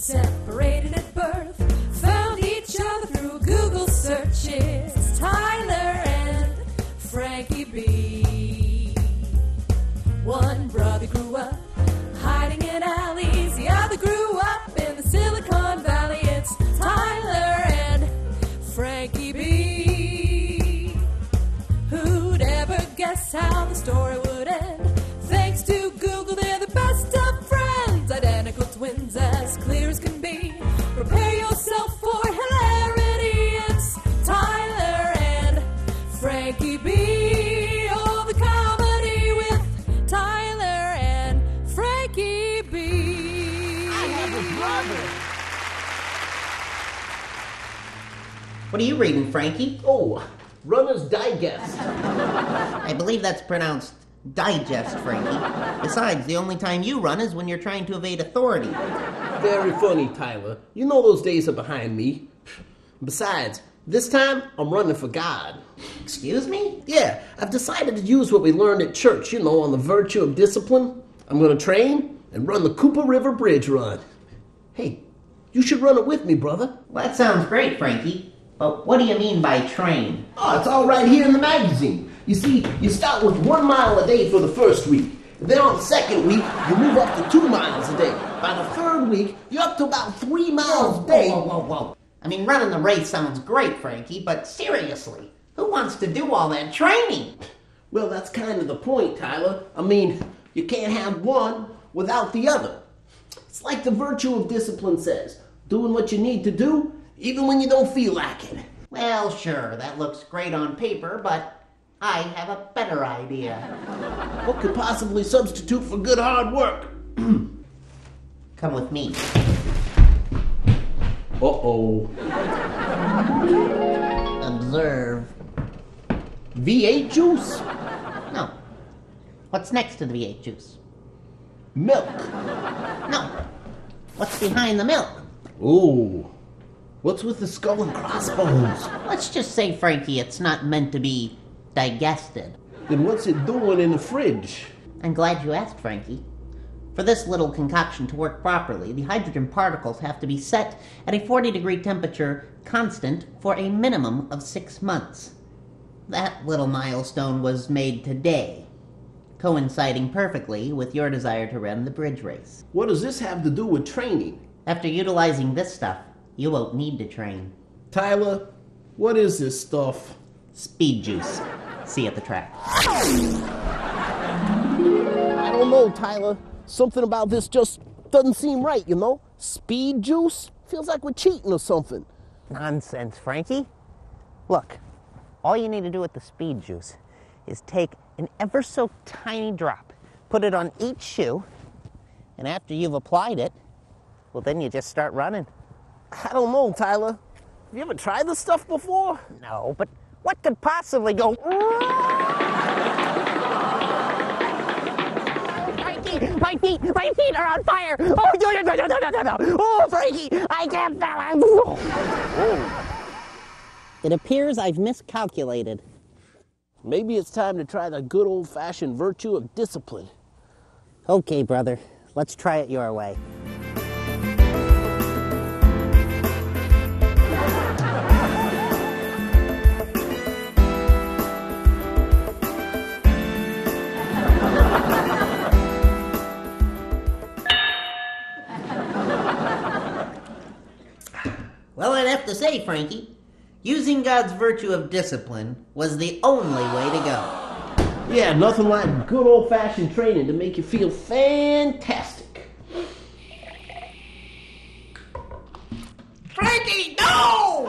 separated at birth, found each other through Google searches. Tyler and Franky B. One brother grew up hiding in alleys, the other grew up in the Silicon Valley. It's Tyler and Franky B. Who'd ever guess how the story would end? Thanks to Google, they're the best of friends, identical twins as clear as can be. Prepare yourself for hilarity. It's Tyler and Franky B. Oh, the comedy with Tyler and Franky B. I have a brother. What are you reading, Franky? Oh, Runner's Digest. I believe that's pronounced digest, Franky. Besides, the only time you run is when you're trying to evade authority. Very funny, Tyler. You know those days are behind me. Besides, this time I'm running for God. Excuse me? Yeah, I've decided to use what we learned at church, on the virtue of discipline. I'm going to train and run the Cooper River Bridge Run. Hey, you should run it with me, brother. Well, that sounds great, Franky. But what do you mean by train? Oh, it's all right here in the magazine. You see, you start with 1 mile a day for the first week. Then on the second week, you move up to 2 miles a day. By the third week, you're up to about 3 miles a day. Whoa. I mean, running the race sounds great, Franky, but seriously, who wants to do all that training? Well, that's kind of the point, Tyler. I mean, you can't have one without the other. It's like the virtue of discipline says, doing what you need to do, even when you don't feel like it. Well, sure, that looks great on paper, but I have a better idea. What could possibly substitute for good hard work? Come with me. Uh-oh. Observe. V8 juice? No. What's next to the V8 juice? Milk. No. What's behind the milk? Ooh. What's with the skull and crossbones? Let's just say, Franky, it's not meant to be digested. Then what's it doing in the fridge? I'm glad you asked, Franky. For this little concoction to work properly, the hydrogen particles have to be set at a 40-degree temperature constant for a minimum of 6 months. That little milestone was made today, coinciding perfectly with your desire to run the bridge race. What does this have to do with training? After utilizing this stuff, you won't need to train. Tyler, what is this stuff? Speed juice. See you at the track. I don't know, Tyler. Something about this just doesn't seem right, Speed juice? Feels like we're cheating or something. Nonsense, Franky. Look, all you need to do with the speed juice is take an ever so tiny drop, put it on each shoe, and after you've applied it, well, then you just start running. I don't know, Tyler. Have you ever tried this stuff before? No, but what could possibly go... My feet are on fire! Oh, no. Oh, Franky, I can't balance. Oh. It appears I've miscalculated. Maybe it's time to try the good old-fashioned virtue of discipline. Okay, brother. Let's try it your way. Well, I'd have to say, Franky, using God's virtue of discipline was the only way to go. Yeah, nothing like good old-fashioned training to make you feel fantastic. Franky, no!